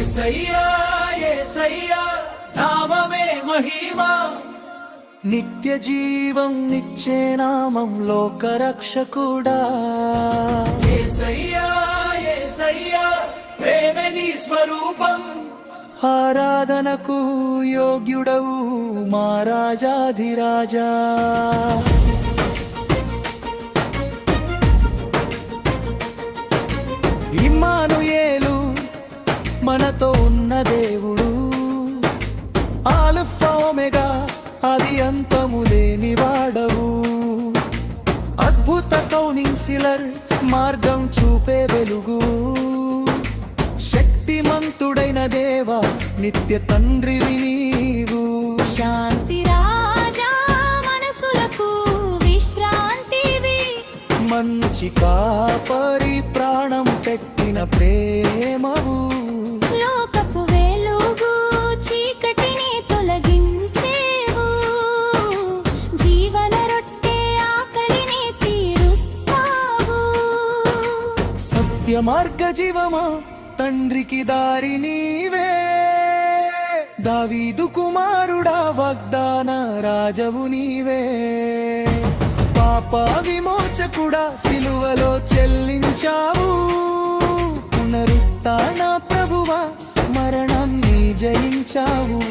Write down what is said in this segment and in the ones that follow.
యేసయ్యా యేసయ్యా నామమే మహిమా, నిత్య జీవం నిచ్చే నామం లోకరక్షకుడా. యేసయ్యా యేసయ్యా ప్రేమే నీ స్వరూపం, ఆరాధనకు యోగ్యుడవు మా రాజాధిరాజా. ఇమ్మానుయేలు మనతో ఉన్న దేవుడు, ఆల్ఫా ఒమేగా అది అంతము లేని వాడవు. అద్భుత కౌన్సిలర్ మార్గం చూపే వెలుగు, శక్తిమంతుడైన దేవా నిత్య తండ్రివి నీవు. శాంతి రాజా మనసులకు విశ్రాంతివి, మంచి కాపరి ప్రాణం పెట్టిన ప్రేమవు. లోకపు వెలుగు చీకటిని తొలగించేవు, జీవన రొట్టె ఆకలిని తీరుస్తావు. సత్య మార్గ జీవమా తండ్రికి దారి నీవే, దావీదు కుమారుడా వాగ్దాన రాజవు నీవే. పాప విమోచకుడా సిలువలో చెల్లించావు, పునరుత్థాన ప్రభువా మరణాన్ని జయించావు.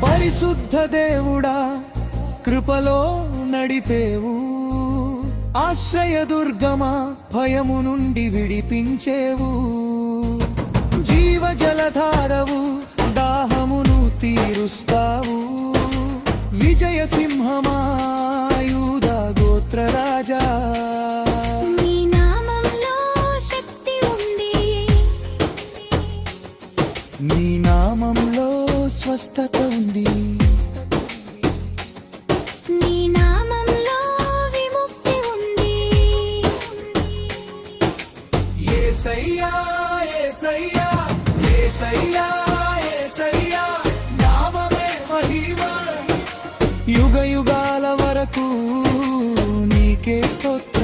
పరిశుద్ధ దేవుడా కృపలో నడిపేవు, ఆశ్రయదుర్గమా భయము నుండి విడిపించేవు. జీవ జలధారవు దాహమును తీరుస్తావు, విజయ సింహమా యూదా గోత్ర రాజా. నీ నామంలో శక్తి ఉంది, నీ నామంలో స్వస్థత ఉంది, నీ నామంలో విముక్తి ఉంది. యేసయ్యా యేసయ్యా యేసయ్యా యేసయ్యా నామమే మహిమా, యుగ యుగాల వరకు నీకే స్తోత్రం.